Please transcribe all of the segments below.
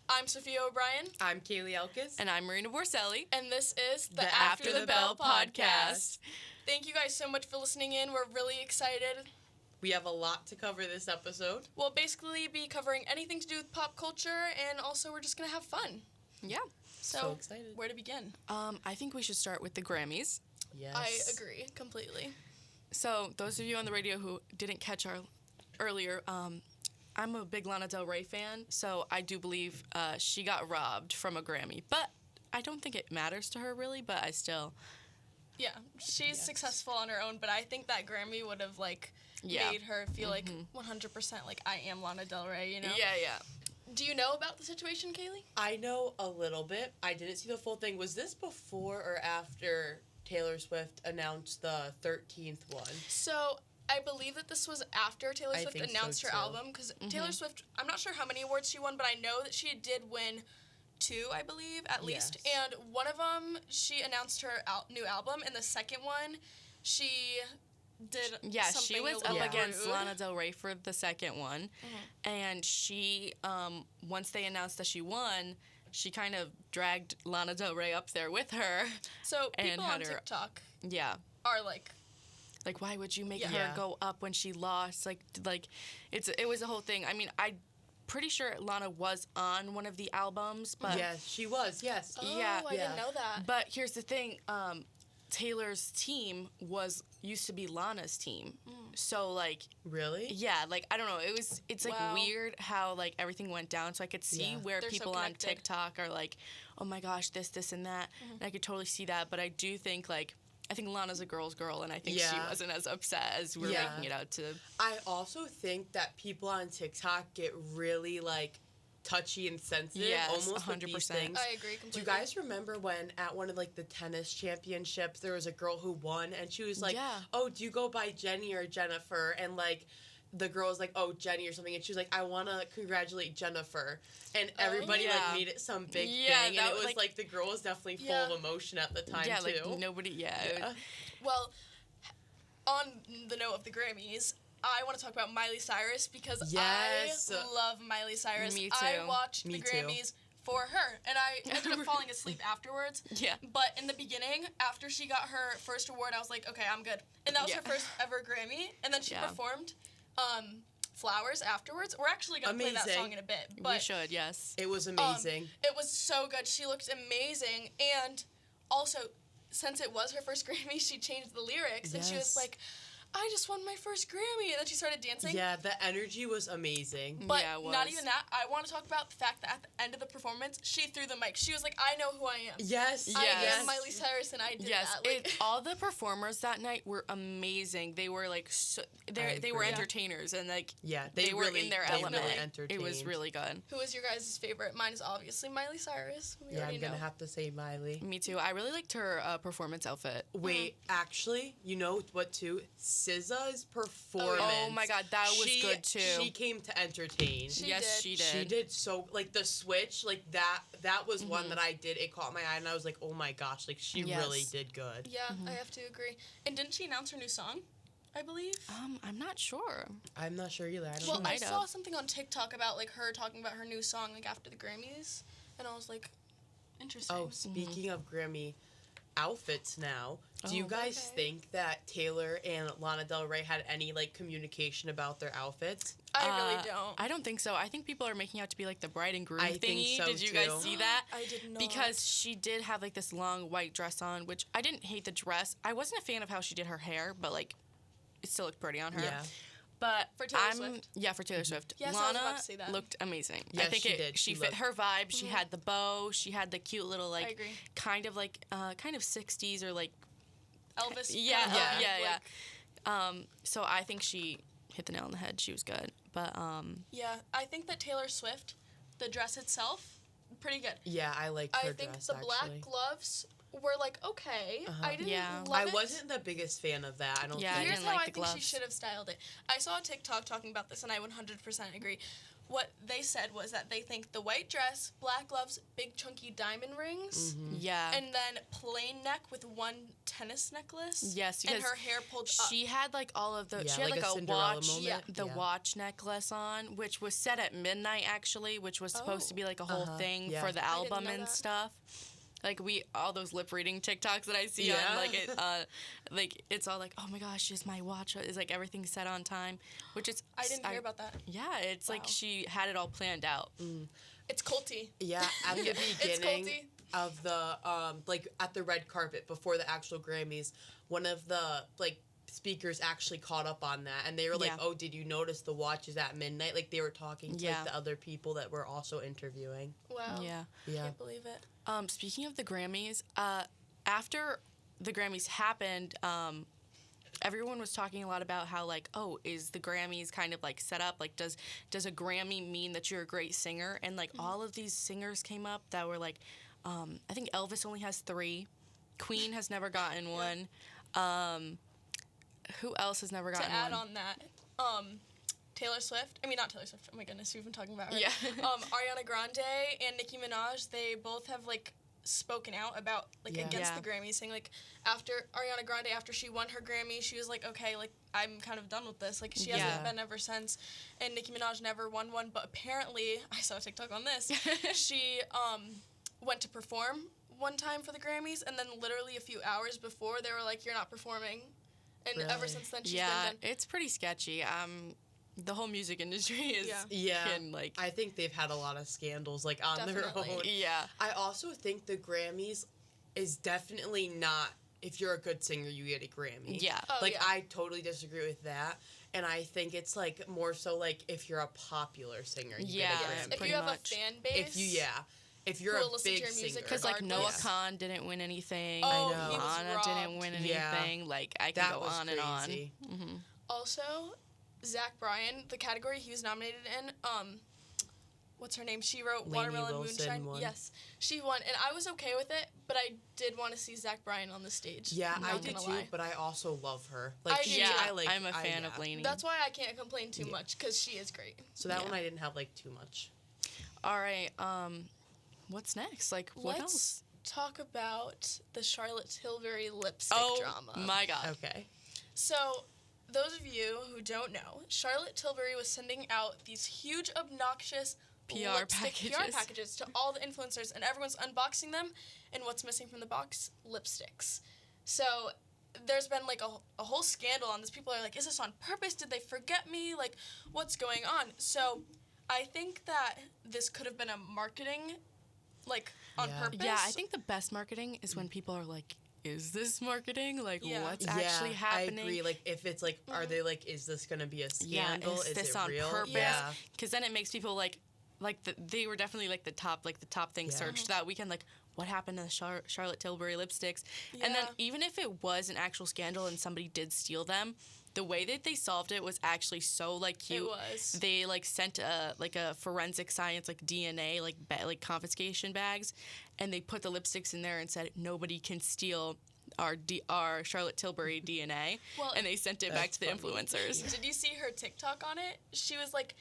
I'm Sophia O'Brien. I'm Kaylee Elkis. And I'm Marina Borselli. And this is the After the Bell podcast. Thank you guys so much for listening in. We're really excited. We have a lot to cover this episode. We'll basically be covering anything to do with pop culture, and also we're just going to have fun. Yeah. So excited. Where to begin? I think we should start with the Grammys. Yes. I agree completely. So, those of you on the radio who didn't catch our earlier, I'm a big Lana Del Rey fan, so I do believe she got robbed from a Grammy. But I don't think it matters to her, really, but I still... Yeah, she's successful on her own, but I think that Grammy would have, made her feel 100% like, I am Lana Del Rey, you know? Yeah. Do you know about the situation, Kaylee? I know a little bit. I didn't see the full thing. Was this before or after Taylor Swift announced the 13th one? So, I believe that this was after Taylor Swift announced her album, because Taylor Swift, I'm not sure how many awards she won, but I know that she did win 2, I believe, at least. And one of them, she announced her new album, and the second one, she did something she was a up little against rude. Lana Del Rey for the second one. And she, once they announced that she won, she kind of dragged Lana Del Rey up there with her. So and people on TikTok are like, why would you make her go up when she lost? It was a whole thing. I mean, I'm pretty sure Lana was on one of the albums, but Yes, she was, yes. oh, I didn't know that. But here's the thing, Taylor's team used to be Lana's team. So, Really? yeah, I don't know. It's Wow. weird how, everything went down. So I could see where They're so people on connected. TikTok are like, oh my gosh, this, and that. And I could totally see that. But I do think, I think Lana's a girl's girl, and I think she wasn't as upset as we're making it out to. I also think that people on TikTok get really, touchy and sensitive, Yes, almost with these 100%. things. I agree completely. Do you guys remember when at one of the tennis championships there was a girl who won and she was like, "Oh, do you go by Jenny or Jennifer?" And the girl was like, "Oh, Jenny" or something, and she was like, "I want to congratulate Jennifer." And everybody made it some big thing, and it was the girl was definitely full of emotion at the time too. Nobody, Well, on the note of the Grammys, I want to talk about Miley Cyrus because I love Miley Cyrus. Me too. I watched Me the too. Grammys for her, and I ended up falling asleep afterwards. Yeah. But in the beginning, after she got her first award, I was like, okay, I'm good. And that was her first ever Grammy, and then she performed Flowers afterwards. We're actually going to play that song in a bit. But we should, yes. It was amazing. It was so good. She looked amazing, and also, since it was her first Grammy, she changed the lyrics, and she was like, I just won my first Grammy, and then she started dancing. Yeah, the energy was amazing. But Yeah, it was. not even that. I want to talk about the fact that at the end of the performance, she threw the mic. She was like, I know who I am. Yes. I am Miley Cyrus, and I did that. All the performers that night were amazing. They were they were entertainers, and they were really, in their they element. really entertained. It was really good. Who is your guys' favorite? Mine is obviously Miley Cyrus. We already I'm gonna know. have to say Miley. Me too. I really liked her performance outfit. Wait, actually, you know what too? SZA's performance. Oh my God, that was good too. She came to entertain. She She did. She did so the switch that was one that I did. It caught my eye and I was like, oh my gosh, she really did good. Yeah, I have to agree. And didn't she announce her new song? I believe. I'm not sure. I'm not sure either. I don't Well, know. I saw something on TikTok about her talking about her new song after the Grammys, and I was like, interesting. Oh, speaking of Grammy outfits now, do you guys think that Taylor and Lana Del Rey had any communication about their outfits? I really don't. I don't think so. I think people are making out to be the bride and groom I thingy. think so, Did you guys too. see that? I did not. Because she did have this long white dress on, which I didn't hate the dress. I wasn't a fan of how she did her hair, but it still looked pretty on her. Yeah. But For Taylor Swift? Yeah, for Taylor Swift. Yes, I was Lana about to say that. looked amazing. Yes, I think she did. She She fit looked- her vibe. She had the bow. She had the cute little I agree. kind of 60s or Elvis. yeah. Like, So I think she hit the nail on the head. She was good. But yeah, I think that Taylor Swift, the dress itself, pretty good. Yeah, I liked her I think dress, the actually. black gloves were okay. I didn't love I it. wasn't the biggest fan of that. I don't Yeah, I think. Here's didn't how like I the think she gloves. should have styled it. I saw a TikTok talking about this, and I 100% agree. what they said was that they think the white dress, black gloves, big chunky diamond rings, Yeah. and then plain neck with one tennis necklace. Yes, because and her hair pulled up. she had like all of the. Yeah, she had like like a a Cinderella watch, moment. the Yeah. watch necklace on, which was set at midnight actually, which was supposed to be like a whole thing Yeah. for the I didn't album know and that. stuff. Like all those lip reading TikToks that I see Yeah. on like it's all like, oh my gosh, is my watch is like everything set on time, which is I didn't hear about that. Yeah, it's like Wow. she had it all planned out. It's culty. Yeah, at the It's beginning culty. of the like at the red carpet before the actual Grammys, one of the like speakers actually caught up on that, and they were like, Yeah. "Oh, did you notice the watch is at midnight?" Like they were talking to Yeah. like the other people that were also interviewing. Wow. Yeah. Yeah. Can't believe it. Speaking of the Grammys, after the Grammys happened, everyone was talking a lot about how like, oh, is the Grammys kind of like set up? Like, does a Grammy mean that you're a great singer? And like all of these singers came up that were like, I think Elvis only has 3, Queen has never gotten one. Who else has never gotten To add one? on that, Taylor Swift. I mean, not Taylor Swift. Oh my goodness, we've been talking about her. Yeah. Ariana Grande and Nicki Minaj. They both have like spoken out about like Yeah. against Yeah. the Grammys, saying like after Ariana Grande, after she won her Grammy, she was like, okay, like I'm kind of done with this. Like she hasn't Yeah. been ever since. And Nicki Minaj never won one, but apparently I saw a TikTok on this. She went to perform one time for the Grammys, and then literally a few hours before they were like, you're not performing. And ever Really? since then, she's Yeah, been done. it's pretty sketchy. The whole music industry is Yeah. Yeah, can, like, I think they've had a lot of scandals like on their Definitely. own. yeah. I also think the Grammys is definitely not. If you're a good singer, you get a Grammy. Yeah. Oh, Like yeah. I totally disagree with that, and I think it's like more so like if you're a popular singer, you Yeah, get a yeah, Grammy. If pretty you have much. a fan base, if you're who a will listen to big your music singer, Because like Noah regardless. Khan didn't win anything. Oh, I know. he was Anna didn't win Yeah. anything. Like I can that go was on crazy. and on. Also, Zach Bryan, the category he was nominated in, what's her name? She wrote Lainey Watermelon Wilson Moonshine. won. Yes, she won, and I was okay with it, but I did want to see Zach Bryan on the stage. Yeah, not I did gonna too, lie. but I also love her. I Like do she, too. Yeah, I like. I'm a fan of yeah. Lainey. That's why I can't complain too much, because she is great. So that Yeah. one I didn't have like too much. All right. What's next? Like what Let's else? talk about the Charlotte Tilbury lipstick Oh drama. my God. Okay. So, those of you who don't know, Charlotte Tilbury was sending out these huge, obnoxious PR lipstick PR packages. packages to all the influencers, and everyone's unboxing them. And what's missing from the box? Lipsticks. So, there's been like a whole scandal on this. People are like, is this on purpose? Did they forget me? Like, what's going on? So, I think that this could have been a marketing, like, on Yeah. purpose. Yeah, I think the best marketing is when people are like, "Is this marketing? Like, Yeah. what's actually happening?" I agree. Like if it's like, are they like, is this gonna be a Yeah, scandal? is this it on real? purpose? Yeah. Because then it makes people like they were definitely like the top thing Yeah. searched that weekend. Like, what happened to the Charlotte Tilbury lipsticks? And then Yeah. even if it was an actual scandal and somebody did steal them, the way that they solved it was actually so like cute. It was. They like sent a forensic science like DNA like confiscation bags, and they put the lipsticks in there and said nobody can steal our Charlotte Tilbury DNA. Well, and they sent it back that's to the funny. influencers. Did you see her TikTok on it? She was like,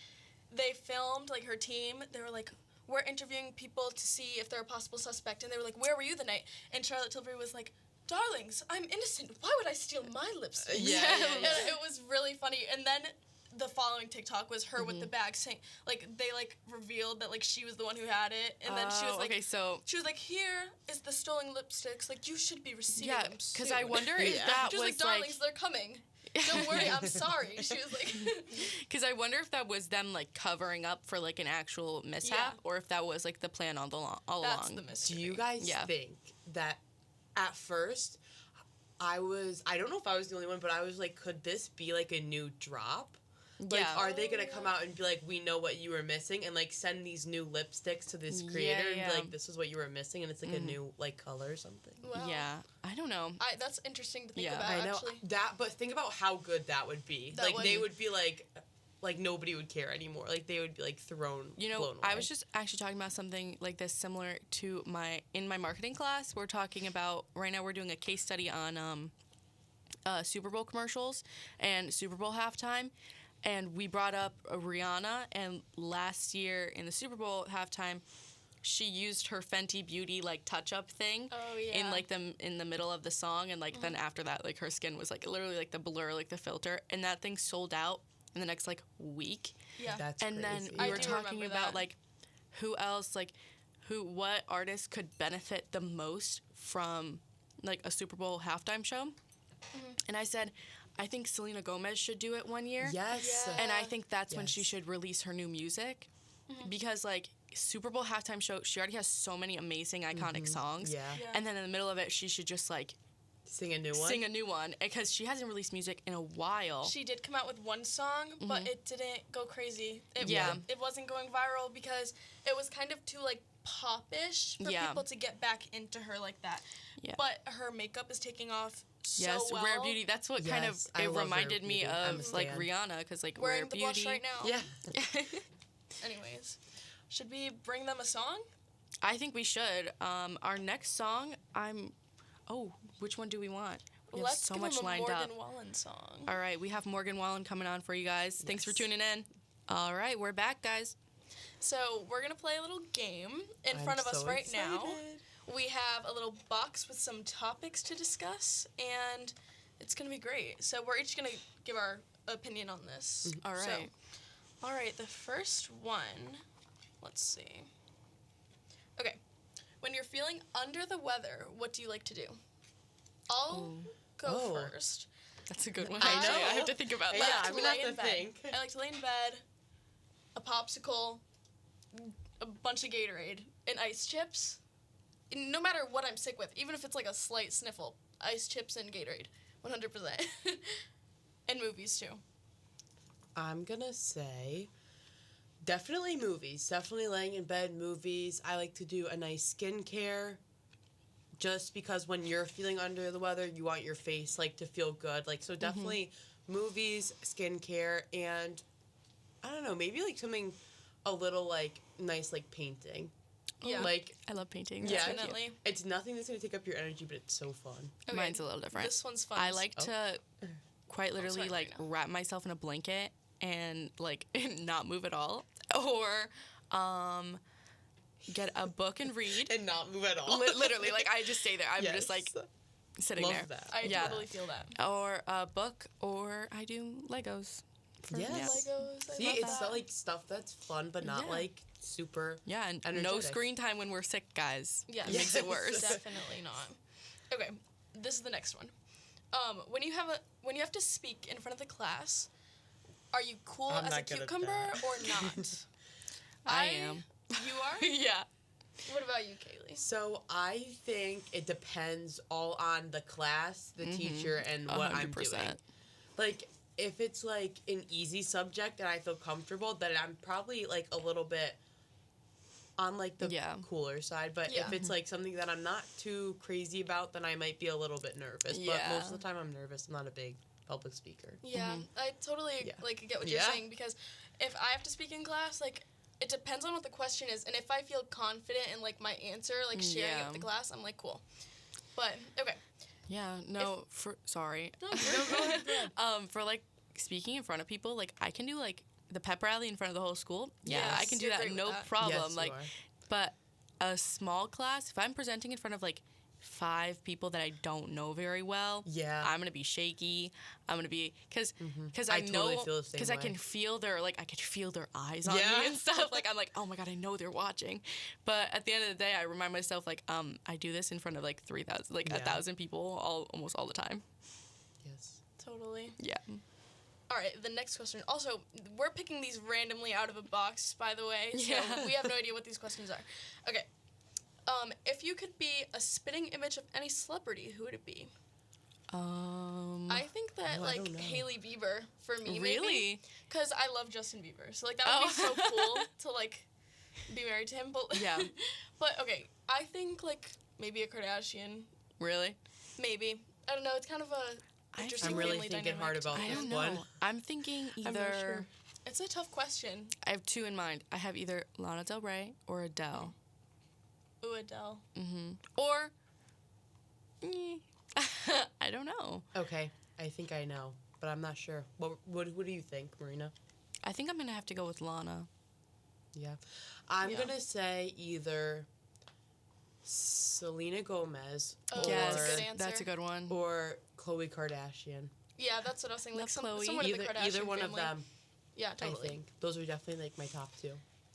they filmed like her team. They were like, we're interviewing people to see if they're a possible suspect, and they were like, where were you the night? And Charlotte Tilbury was like, darlings, I'm innocent. Why would I steal my lipstick? Yeah, yeah, And yeah. it was really funny. And then the following TikTok was her with the bag saying, like, they like revealed that like she was the one who had it, and then she was like, okay, so she was like, here is the stolen lipsticks. Like, you should be receiving yeah, them because soon. I wonder if Yeah. that She was was like, darlings, they're coming. Don't worry, I'm sorry. She was like, because I wonder if that was them like covering up for like an actual mishap, Yeah. or if that was like the plan all that's along. the mystery. Do you guys Yeah. think that at first I don't know if I was the only one, but I was like, could this be like a new drop? Like, Yeah. are they gonna come out and be like, we know what you were missing, and like send these new lipsticks to this creator and yeah. be like, this is what you were missing, and it's like a new like color or something? Wow. Yeah, I don't know. That's interesting to think Yeah. about, I know actually. that, but think about how good that would be. That like would- they would be like nobody would care anymore. Like they would be like thrown. You know, blown away. I was just actually talking about something like this similar to in my marketing class. We're talking about right now. We're doing a case study on Super Bowl commercials and Super Bowl halftime. And we brought up Rihanna, and last year in the Super Bowl halftime, she used her Fenty Beauty like touch-up thing in like in the middle of the song, and like then after that, like her skin was like literally like the blur, like the filter, and that thing sold out in the next like week. Yeah, that's and crazy. then we were talking about like who else, like what artist could benefit the most from like a Super Bowl halftime show, and I said, I think Selena Gomez should do it one year. Yes. And I think that's when she should release her new music, because like Super Bowl halftime show, she already has so many amazing iconic songs. Yeah. And then in the middle of it, she should just like Sing a new one, because she hasn't released music in a while. She did come out with one song, but it didn't go crazy. It wasn't going viral because it was kind of too like pop-ish for people to get back into her like that. Yeah. But her makeup is taking off so well. Rare Beauty. That's what kind of it reminded me of like Rihanna, because like wearing Rare the Beauty. blush right now. Yeah. Anyways, should we bring them a song? I think we should. Our next song, which one do we want? We have so much lined up. Let's give them a Morgan Wallen song. All right, we have Morgan Wallen coming on for you guys. Yes. Thanks for tuning in. All right, we're back, guys. So we're going to play a little game in front of us right now. We have a little box with some topics to discuss, and it's going to be great. So we're each going to give our opinion on this. All right. So, all right, the first one, let's see. Okay. When you're feeling under the weather, what do you like to do? I'll go first. That's a good one. I know. I have to think about that. Yeah, I'm going to have to think. I like to lay in bed, a popsicle, a bunch of Gatorade, and ice chips. And no matter what I'm sick with, even if it's like a slight sniffle, ice chips and Gatorade, 100%. And movies, too. I'm going to say definitely movies. Definitely laying in bed, movies. I like to do a nice skincare. Just because when you're feeling under the weather, you want your face like to feel good. Like, so definitely movies, skincare, and I don't know, maybe like something a little like nice, like painting. Yeah. Like, I love painting. Yeah, definitely. It's nothing that's going to take up your energy, but it's so fun. Okay. Mine's a little different. This one's fun. I like to quite literally like wrap myself in a blanket and like not move at all, or get a book and read and not move at all. Literally, like I just stay there. I'm just like sitting Love there. That. I totally feel that. Or a book, or I do Legos. Yes. Legos. See, it's like stuff that's fun, but not like super. Yeah, and energetic. no screen time when we're sick, guys. Yeah, it makes it worse. Definitely not. Okay, this is the next one. When you have to speak in front of the class, are you cool as a cucumber or not? I am. You are? Yeah. What about you, Kaylee? So I think it depends all on the class, the teacher, and what 100%. I'm doing. Like, if it's like an easy subject and I feel comfortable, then I'm probably like a little bit on like the cooler side. But if it's like something that I'm not too crazy about, then I might be a little bit nervous. But most of the time I'm nervous. I'm not a big public speaker. Yeah, I totally like get what you're saying, because if I have to speak in class, like, it depends on what the question is, and if I feel confident in like my answer, like sharing it with the class, I'm like, cool. But okay. Yeah. No. Sorry. No, go ahead. For like speaking in front of people, like I can do like the pep rally in front of the whole school. Yeah, I can do that, no problem. Yes, like, but a small class, if I'm presenting in front of like 5 people that I don't know very well, I'm gonna be shaky. I'm gonna be because I know, because I can feel their eyes on me and stuff. Like, I'm like, oh my god, I know they're watching. But at the end of the day, I remind myself like I do this in front of like 3,000, like 1,000 people almost all the time. Yes. Totally. Yeah. All right, the next question. Also, we're picking these randomly out of a box, by the way, so we have no idea what these questions are. Okay. If you could be a spitting image of any celebrity, who would it be? I think that Hailey Bieber for me. Really? Because I love Justin Bieber, so like that would be so cool to like be married to him. But but okay, I think like maybe a Kardashian. Really? Maybe. I don't know. It's kind of a interesting I'm really family thinking dynamic. hard about this one. I'm thinking either. I'm not sure. It's a tough question. I have 2 in mind. I have either Lana Del Rey or Adele. Ooh, Adele. Or, I don't know. Okay, I think I know. but I'm not sure. What do you think, Marina? I think I'm gonna have to go with Lana. Yeah. I'm going to say either Selena Gomez or that's a good answer. That's a good one. Or Khloe Kardashian. Yeah, that's what I was saying. Like Chloe. someone in the Kardashian Either one family. of them. Yeah, totally. I think those are definitely like my top two.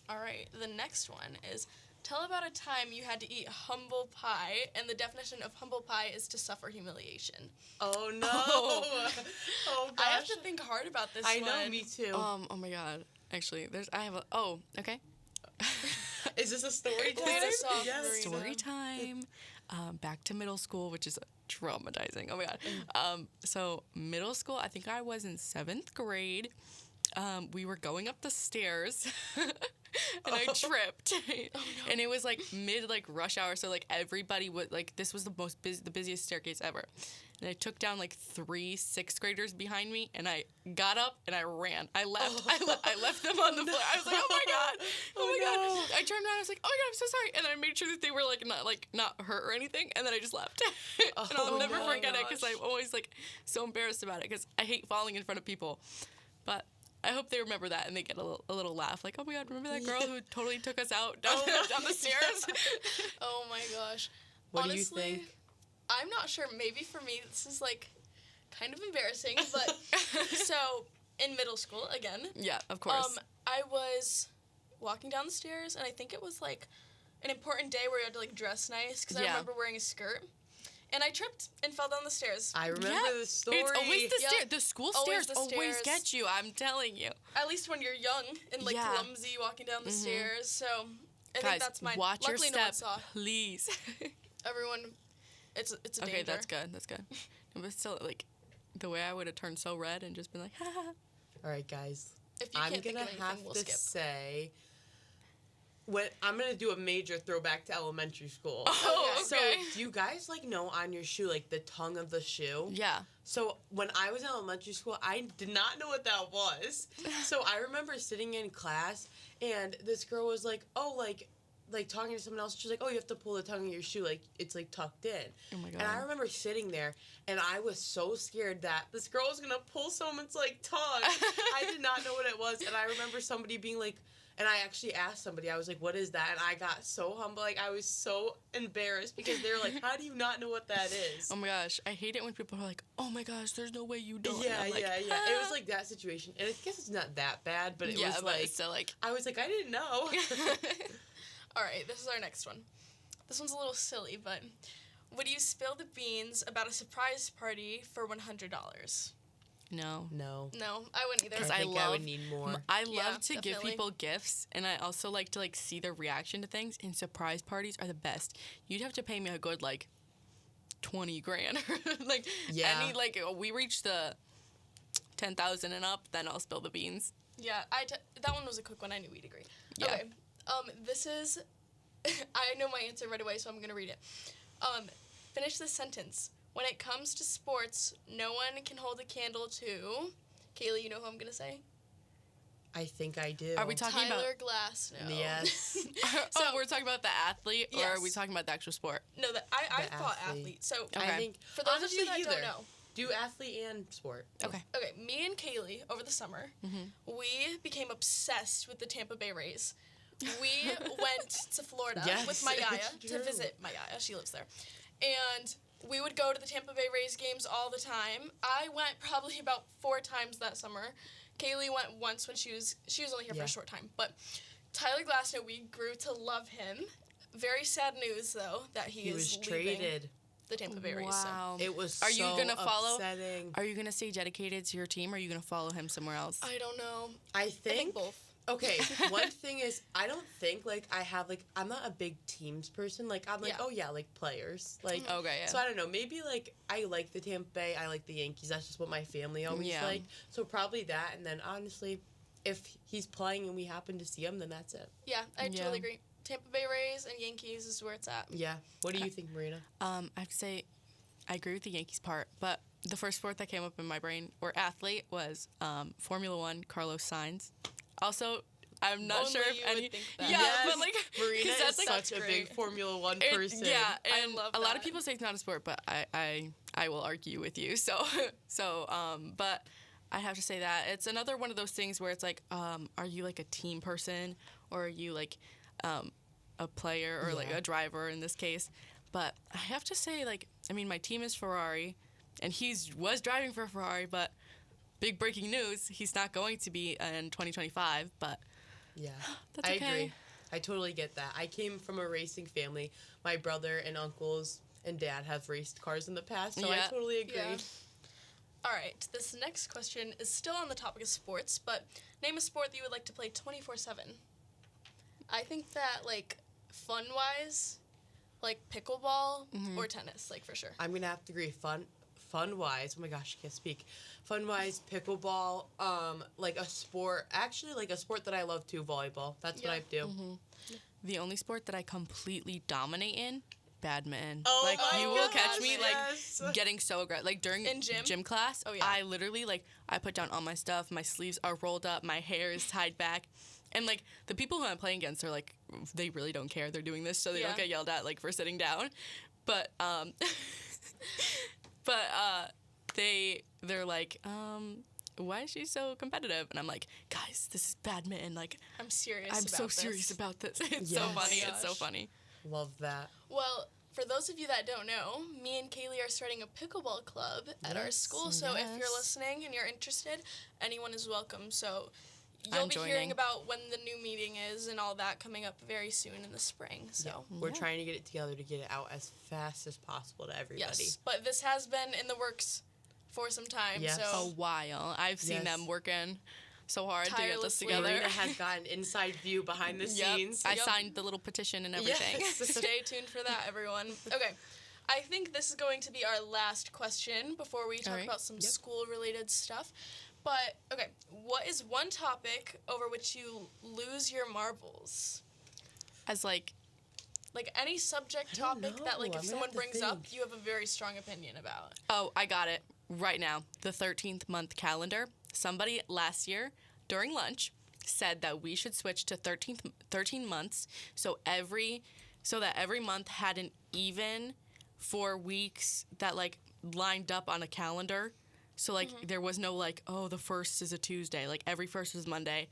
All right, the next one is tell about a time you had to eat humble pie, and the definition of humble pie is to suffer humiliation. Oh no! Oh gosh! I have to think hard about this. I one. know, me too. Oh my god. Actually, okay. Is this a story time? Lead us off, Yes. Marina. Story time. Back to middle school, which is traumatizing. Oh my god. So middle school, I think I was in 7th grade. We were going up the stairs and I tripped. And it was like mid rush hour, so like everybody would this was the busiest staircase ever. And I took down 3 6th graders behind me, and I got up and I ran. I left. I left them on the floor. I was like, oh my god, oh my god. I turned around. I was like, oh my god, I'm so sorry. And I made sure that they were not hurt or anything. And then I just left. And I'll never forget it because I'm always so embarrassed about it because I hate falling in front of people. But I hope they remember that and they get a little laugh. Like, oh my god, remember that girl who totally took us out down the stairs? Oh my gosh. What Honestly, do you think? I'm not sure. Maybe for me, this is kind of embarrassing. But so in middle school again. Yeah, of course. I was walking down the stairs, and I think it was an important day where you had to dress nice because I remember wearing a skirt. And I tripped and fell down the stairs. I remember the story. It's always the stairs. Yep. The school Always stairs the always stairs. get you. I'm telling you. At least when you're young and clumsy walking down the stairs. So I think that's mine. Watch Luckily, your no one step, saw. please. Everyone, it's a danger. Okay, that's good. That's good. But still, the way I would have turned so red and just been like, ha ha. All right, guys. If you I'm can't think gonna of anything, have we'll to skip. say. I'm gonna do a major throwback to elementary school. Oh, okay. So, do you guys know on your shoe the tongue of the shoe? Yeah. So when I was in elementary school, I did not know what that was. So I remember sitting in class, and this girl was talking to someone else. She's like, "Oh, you have to pull the tongue of your shoe, it's tucked in." Oh my god. And I remember sitting there, and I was so scared that this girl was gonna pull someone's tongue. I did not know what it was, and I remember somebody being like. And I actually asked somebody, I was like, what is that? And I got so humble. I was so embarrassed because they were like, how do you not know what that is? Oh my gosh. I hate it when people are like, oh my gosh, there's no way you don't. Yeah. Yeah. It was that situation. And I guess it's not that bad, but it was still I was like, I didn't know. All right, this is our next one. This one's a little silly, but would you spill the beans about a surprise party for $100? No. No, I wouldn't either. Because I would need more. I love to definitely. give people gifts, and I also like to see their reaction to things. And surprise parties are the best. You'd have to pay me a good $20,000, Yeah. we reach the 10,000 and up, then I'll spill the beans. Yeah, that one was a quick one. I knew we'd agree. Yeah. Okay. This is. I know my answer right away, so I'm gonna read it. Finish this sentence. When it comes to sports, no one can hold a candle to. Kaylee, you know who I'm gonna say? I think I do. Are we talking Tyler Glass? No. Yes. So we're talking about the athlete, or Yes. are we talking about the actual sport? No, I The thought athlete. athlete. So Okay. I think for those honestly, of you that either. don't know. Do athlete and sport. Okay. Okay, me and Kaylee over the summer, we became obsessed with the Tampa Bay Rays. We went to Florida Yes, with Mayaya it's to true. visit Mayaya. She lives there. And we would go to the Tampa Bay Rays games all the time. I went probably about 4 times that summer. Kaylee went once when she was only here for a short time. But Tyler Glasnow, we grew to love him. Very sad news, though, that he is was leaving traded. the Tampa Bay Rays. So. Wow. It was Are you so gonna follow? upsetting. Are you gonna stay dedicated to your team, or are you gonna follow him somewhere else? I don't know. I I think both. Okay, one thing is, I don't think, I have, I'm not a big teams person. I'm Yeah. oh, yeah, players. Okay, yeah. So, I don't know, maybe, I like the Tampa Bay, I like the Yankees. That's just what my family always Yeah. liked. So, probably that, and then, honestly, if he's playing and we happen to see him, then that's it. Yeah, I Yeah. totally agree. Tampa Bay Rays and Yankees is where it's at. Yeah. What do you think, Marina? I have to say, I agree with the Yankees part, but the first sport that came up in my brain, or athlete, was Formula One, Carlos Sainz. Also, I'm not Only sure if you any. would think that. Yeah, Yes, but Marina 'cause is that's such a great. big Formula One it- person. Yeah, I and love a lot of that. people say it's not a sport, but I I will argue with you. But I have to say that it's another one of those things where it's like, are you like a team person, or are you like a player, or like a driver in this case? But I have to say, like, I mean, my team is Ferrari, and was driving for Ferrari, but big breaking news, he's not going to be in 2025, but yeah, that's okay. I agree. I totally get that. I came from a racing family. My brother and uncles and dad have raced cars in the past, so I totally agree. Yeah. All right, this next question is still on the topic of sports, but name a sport that you would like to play 24/7. I think that, like, fun-wise, like pickleball or tennis, like, for sure. I'm going to have to agree. Fun-wise, oh my gosh, I can't speak. Fun-wise, pickleball, like a sport that I love too, volleyball. That's what I do. Mm-hmm. The only sport that I completely dominate in, badminton. Oh, like, my you will catch me, yes. like, getting so aggressive. Like, during in gym class, oh, yeah. I literally, like, I put down all my stuff, my sleeves are rolled up, my hair is tied back. And, like, the people who I'm playing against are, like, they really don't care they're doing this, so they don't get yelled at, like, for sitting down. But, they're like, why is she so competitive? And I'm like, guys, this is badminton. Like, I'm serious about this. It's so funny. Oh, it's so funny. Love that. Well, for those of you that don't know, me and Kaylee are starting a pickleball club at our school. So if you're listening and you're interested, anyone is welcome. So you'll be hearing about when the new meeting is and all that coming up very soon in the spring. So we're trying to get it together to get it out as fast as possible to everybody. Yes, but this has been in the works for some time. Yes. So A while. I've seen them working so hard to get this together. Marina has got an inside view behind the scenes. I signed the little petition and everything. Yes. Stay tuned for that, everyone. Okay. I think this is going to be our last question before we talk about some school-related stuff. But, okay, what is one topic over which you lose your marbles? As, like any subject topic that, like, if someone brings up, you have a very strong opinion about. Oh, I got it right now. The 13th month calendar. Somebody last year during lunch said that we should switch to 13 months so that every month had an even 4 weeks that, like, lined up on a calendar. So, like, there was no, like, oh, the first is a Tuesday. Like, every first was Monday.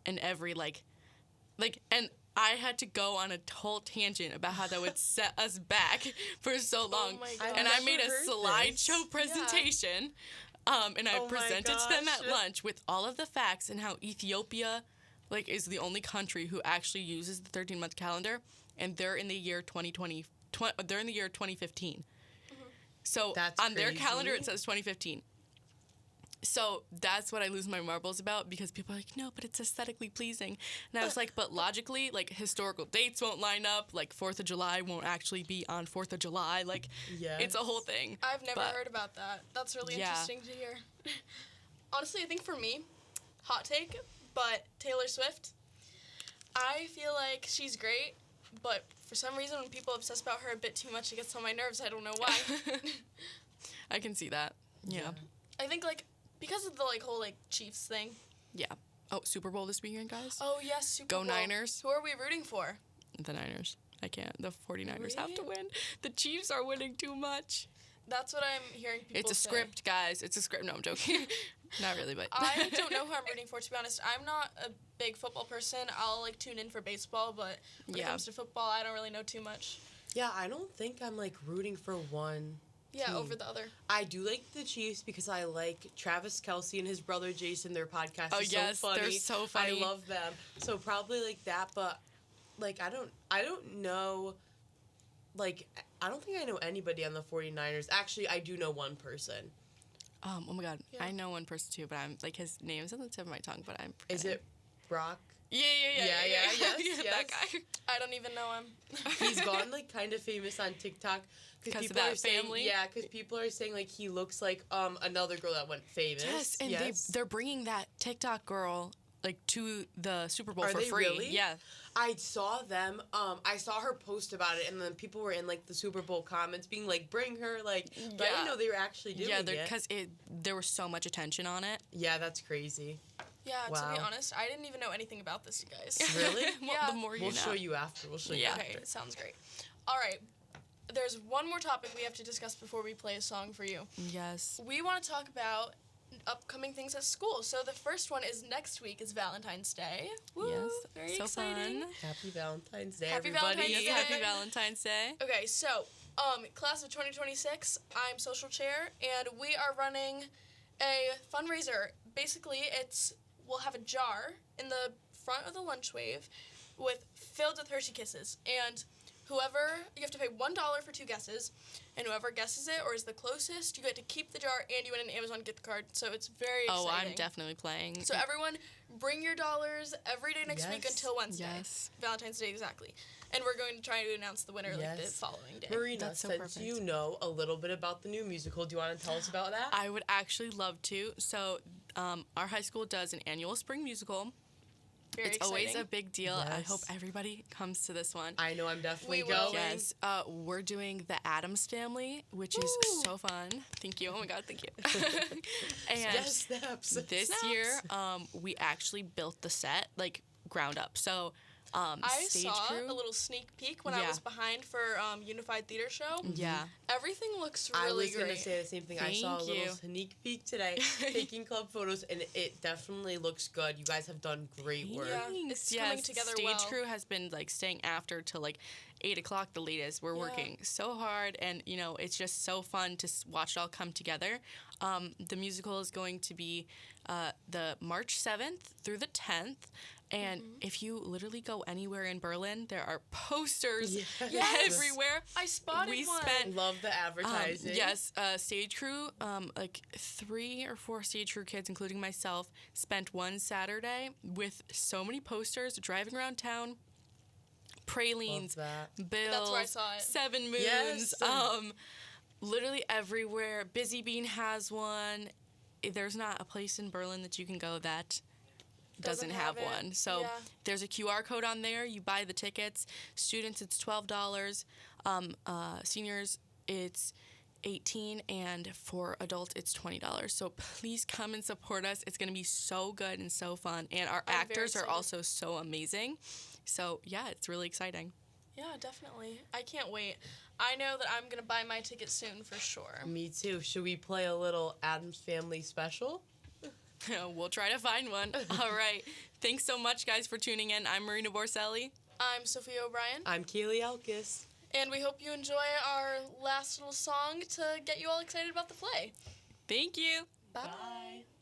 And every, and I had to go on a whole tangent about how that would set us back for so long. Oh my gosh. And I made a slideshow presentation. And I presented to them at lunch with all of the facts and how Ethiopia, like, is the only country who actually uses the 13-month calendar. And they're in the year 2015. So that's on their crazy. calendar, it says 2015. So that's what I lose my marbles about, because people are like, no, but it's aesthetically pleasing. And I was like, but logically, like, historical dates won't line up. Like, 4th of July won't actually be on 4th of July. Like, it's a whole thing. I've never heard about that. That's really interesting to hear. Honestly, I think for me, hot take, but Taylor Swift, I feel like she's great, but for some reason when people obsess about her a bit too much, it gets on my nerves. I don't know why. I can see that. Yeah. I think, like, because of the, like, whole, like, Chiefs thing. Yeah. Oh, Super Bowl this weekend, guys? Oh, yes, Super Bowl. Go Niners. Who are we rooting for? The Niners. I can't. The 49ers have to win. The Chiefs are winning too much. That's what I'm hearing people say. It's a script, guys. It's a script. No, I'm joking. Not really, but... I don't know who I'm rooting for, to be honest. I'm not a big football person. I'll, like, tune in for baseball, but when it comes to football, I don't really know too much. Yeah, I don't think I'm, like, rooting for one team over the other. I do like the Chiefs because I like Travis Kelce and his brother Jason. Their podcast is so funny. They're so funny. I love them. So probably like that, but like I don't know, like I don't think I know anybody on the 49ers. Actually, I do know one person. Oh my God, I know one person too, but I'm like, his name's on the tip of my tongue, but I'm forgetting. Is it Brock? Yeah. Yes. That guy. I don't even know him. He's gone like kind of famous on TikTok because people of that are saying, family. Yeah, because people are saying like he looks like another girl that went famous. Yes, and they're bringing that TikTok girl like to the Super Bowl for free. Really? Yeah. I saw them. I saw her post about it, and then people were in like the Super Bowl comments being like, "Bring her!" Like, but I didn't know they were actually doing it. Yeah, because there was so much attention on it. Yeah, that's crazy. Yeah, to be honest, I didn't even know anything about this, you guys. Really? Well, the more you know. We'll show you after. Okay, sounds great. All right. there's one more topic we have to discuss before we play a song for you. Yes. We want to talk about upcoming things at school. So the first one is next week is Valentine's Day. Woo, yes. Very so exciting. Fun. Happy Valentine's Day, Happy everybody. Valentine's Day. Happy Valentine's Day. Okay, so, class of 2026, I'm social chair, and we are running a fundraiser. Basically, we'll have a jar in the front of the lunch wave filled with Hershey Kisses, and you have to pay $1 for 2 guesses, and whoever guesses it or is the closest, you get to keep the jar and you win an Amazon gift card. So it's very exciting. Oh, I'm definitely playing. So everyone, bring your dollars every day next week until Wednesday. Yes. Valentine's Day, exactly. And we're going to try to announce the winner the following day. Marina, since you know a little bit about the new musical, do you want to tell us about that? I would actually love to. So our high school does an annual spring musical. Very it's exciting. Always a big deal. Yes. I hope everybody comes to this one. I know I'm definitely We will. going. Yes, we're doing the Addams Family, which is so fun. Thank you. Oh my God, thank you. And Yes, snaps. this year, we actually built the set like ground up. So I stage saw crew, a little sneak peek when I was behind for Unified Theater Show. Yeah. Everything looks really great. I was going to say the same thing. I saw a Thank little you. sneak peek today, taking club photos, and it definitely looks good. You guys have done great work. Yeah, it's coming together stage well. crew has been like staying after till like 8 o'clock the latest. We're working so hard, and it's just so fun to watch it all come together. The musical is going to be the March 7th through the 10th. And if you literally go anywhere in Berlin, there are posters everywhere. I spotted one. Love the advertising. Yes, stage crew, like 3 or 4 stage crew kids, including myself, spent one Saturday with so many posters driving around town. Pralines, Bills, That's where I saw it. 7 Moons, Yes. literally everywhere. Busy Bean has one. There's not a place in Berlin that you can go that doesn't have it. one. So Yeah. there's a QR code on there. You buy the tickets. Students, it's $12. Seniors, it's $18, and for adults, it's $20. So please come and support us. It's going to be so good and so fun. And our actors are also so amazing. So yeah, it's really exciting. Yeah, definitely. I can't wait. I know that I'm going to buy my ticket soon for sure. Me too. Should we play a little Addams Family special? We'll try to find one. All right. Thanks so much, guys, for tuning in. I'm Marina Borselli. I'm Sophia O'Brien. I'm Kaylee Elkis. And we hope you enjoy our last little song to get you all excited about the play. Thank you. Bye.